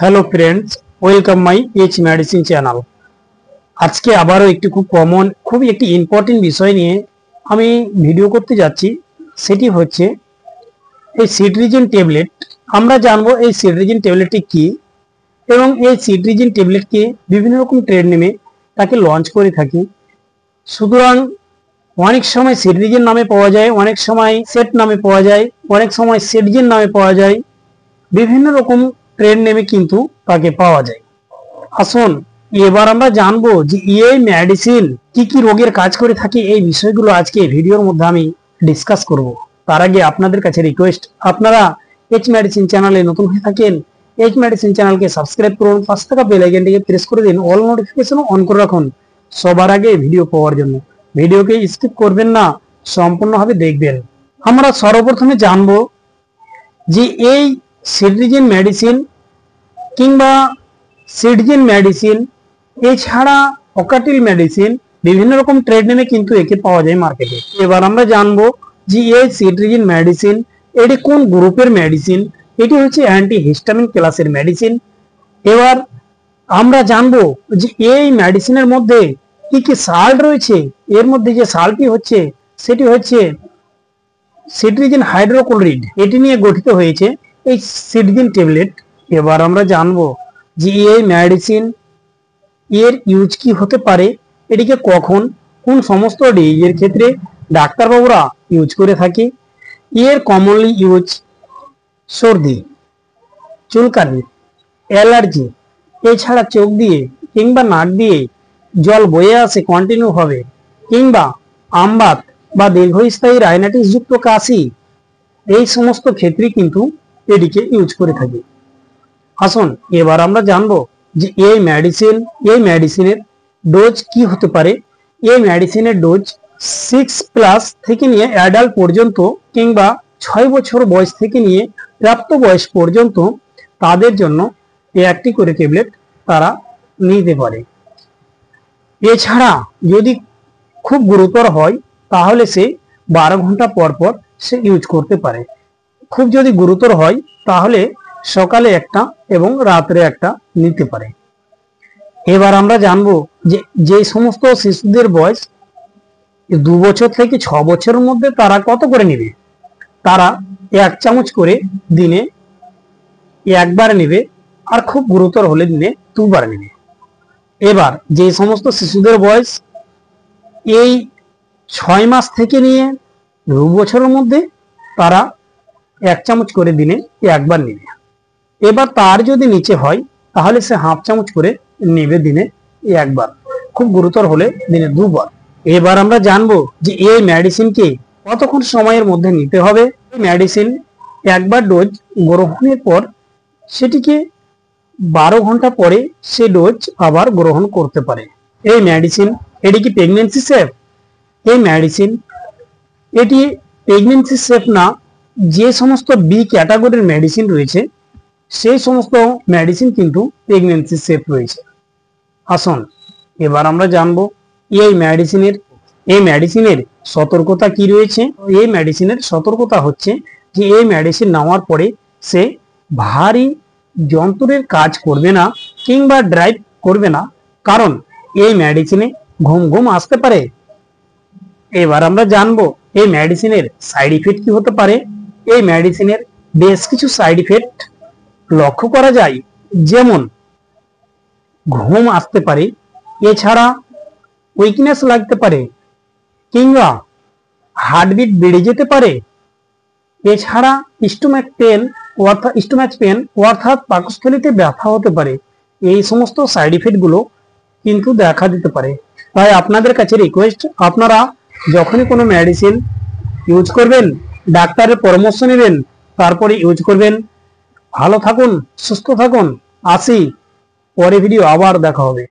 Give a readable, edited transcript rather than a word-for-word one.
Hello friends, welcome my H medicine channel. আজকে আবারও একটি খুবই একটি ইম্পর্টেন্ট বিষয় নিয়ে আমি ভিডিও করতে যাচ্ছি। সেটি হচ্ছে এই সিট্রিজিন ট্যাবলেট। আমরা জানবো এই সিট্রিজিন ট্যাবলেটটি কি এবং এই সিট্রিজিন ট্যাবলেটকে বিভিন্ন রকম ট্রেড নেমে তাকে লঞ্চ করে থাকি। সুতরাং অনেক সময় সিট্রিজিন নামে পাওয়া যায়, অনেক সময় সেট নামে পাওয়া যায়, অনেক সময় সেটজিন নামে পাওয়া যায়, বিভিন্ন রকম ট্রেড নেমে কিন্তু তাকে পাওয়া যায়। আসুন এবার আমরা জানবো যে এই মেডিসিন কি কি রোগের কাজ করে থাকে। এই বিষয়গুলো আজকে ভিডিওর মধ্যে আমি ডিসকাস করব। তার আগে আপনাদের কাছে রিকোয়েস্ট, আপনারা এইচ মেডিসিন চ্যানেলে নতুন হয়ে থাকেন, এইচ মেডিসিন চ্যানেলকে সাবস্ক্রাইব করুন, পাশে থাকা বেল আইকনটিকে প্রেস করে দিন, অল নোটিফিকেশন অন করে রাখুন সবার আগে ভিডিও পাওয়ার জন্য। ভিডিওকে স্কিপ করবেন না, সম্পূর্ণভাবে দেখবেন। আমরা সর্বপ্রথমে জানবো যে এই সিট্রিজিন মেডিসিন কিংবা সিটজিন মেডিসিন এছাড়া অকাটিল মেডিসিন বিভিন্ন রকম ট্রেড নেমে কিন্তু একে পাওয়া যায় মার্কেটে। এবার আমরা জানবো যে এই সিট্রিজিন মেডিসিন এটি কোন গ্রুপের মেডিসিন। এটি হচ্ছে অ্যান্টি হিস্টামিন ক্লাসের মেডিসিন। এবার আমরা জানবো যে এই মেডিসিনের মধ্যে কি কি সাল্ট রয়েছে। এর মধ্যে যে সাল্টটি হচ্ছে সেটি হচ্ছে সিট্রিজিন হাইড্রোক্লোরাইড, এটি নিয়ে গঠিত হয়েছে এই সিটজিন ট্যাবলেট। এবার আমরা জানবো যে এই মেডিসিন এর ইউজ কি হতে পারে, এটিকে কখন কোন সমস্ত ডিজিজের ক্ষেত্রে ডাক্তারবাবুরা ইউজ করে থাকে। এর কমনলি ইউজ সর্দি, চুলকানি, অ্যালার্জি, এছাড়া চোখ দিয়ে কিংবা নাক দিয়ে জল বয়ে আসে কন্টিনিউ হবে, কিংবা আমবাত বা দীর্ঘস্থায়ী রাইনাইটিস যুক্ত কাশি, এই সমস্ত ক্ষেত্রে কিন্তু এটিকে ইউজ করে থাকে। আসুন এবার আমরা জানবো যে এই মেডিসিনের ডোজ কি হতে পারে। এই মেডিসিনের ডোজ 6+ থেকে নিয়ে অ্যাডাল্ট পর্যন্ত কিংবা 6 বছর বয়স থেকে নিয়ে প্রাপ্ত বয়স পর্যন্ত তাদের জন্য একটি করে ট্যাবলেট তারা নিতে পারে। এছাড়া যদি খুব গুরুতর হয় তাহলে সে 12 ঘন্টা পর পর সে ইউজ করতে পারে। খুব যদি গুরুতর হয় তাহলে সকালে একটা এবং রাত্রে একটা নিতে পারে। এবার আমরা জানবো যে সমস্ত শিশুদের বয়স 2 বছর থেকে 6 বছরের মধ্যে তারা কত করে নেবে। তারা 1 চামচ করে দিনে একবার নেবে, আর খুব গুরুতর হলে দিনে 2 বার নেবে। এবার যে সমস্ত শিশুদের বয়স এই 6 মাস থেকে নিয়ে 2 বছরের মধ্যে তারা 1 চামচ করে দিনে একবার নেবে। এবার তার যদি নিচে হয় তাহলে সে হাফ চামচ করে নেবে দিনে একবার, খুব গুরুতর হলে দিনে 2 বার। এবার আমরা জানবো যে এই মেডিসিনকে কতক্ষণ সময়ের মধ্যে নিতে হবে। এই মেডিসিন একবার ডোজ গ্রহণের পর সেটিকে 12 ঘন্টা পরে সে ডোজ আবার গ্রহণ করতে পারে। এই মেডিসিন এটি কি প্রেগনেন্সি সেফ? এই মেডিসিন এটি প্রেগনেন্সি সেফ না। যে সমস্ত বি ক্যাটাগরির মেডিসিন রয়েছে সেই সমস্ত মেডিসিন কিন্তু প্রেগনেন্সি সেফ রয়েছে। আসুন এবার আমরা জানবো এই মেডিসিনের সতর্কতা কি রয়েছে। এই মেডিসিনের সতর্কতা হচ্ছে যে এই মেডিসিন নেওয়ার পরে সে ভারী যন্ত্রের কাজ করবে না কিংবা ড্রাইভ করবে না, কারণ এই মেডিসিনে ঘুম আসতে পারে। এবার আমরা জানবো এই মেডিসিনের সাইড ইফেক্ট কি হতে পারে। এই মেডিসিনের বেশ কিছু সাইড ইফেক্ট লক্ষ্য করা যায়, যেমন ঘুম আসতে পারে, এছাড়া উইকনেস লাগতে পারে, কিংবা হার্টবিট বেড়ে যেতে পারে, এছাড়া স্টোমাক পেন অর্থাৎ পাকস্থলীতে ব্যথা হতে পারে। এই সমস্ত সাইড ইফেক্ট গুলো কিন্তু দেখা দিতে পারে। তাই আপনাদের কাছে রিকোয়েস্ট, আপনারা যখনই কোনো মেডিসিন ইউজ করবেন ডাক্তারের পরামর্শ নেবেন, তারপরে ইউজ করবেন। ভালো থাকুন, সুস্থ থাকুন, আসি, পরে ভিডিও আবার দেখা হবে।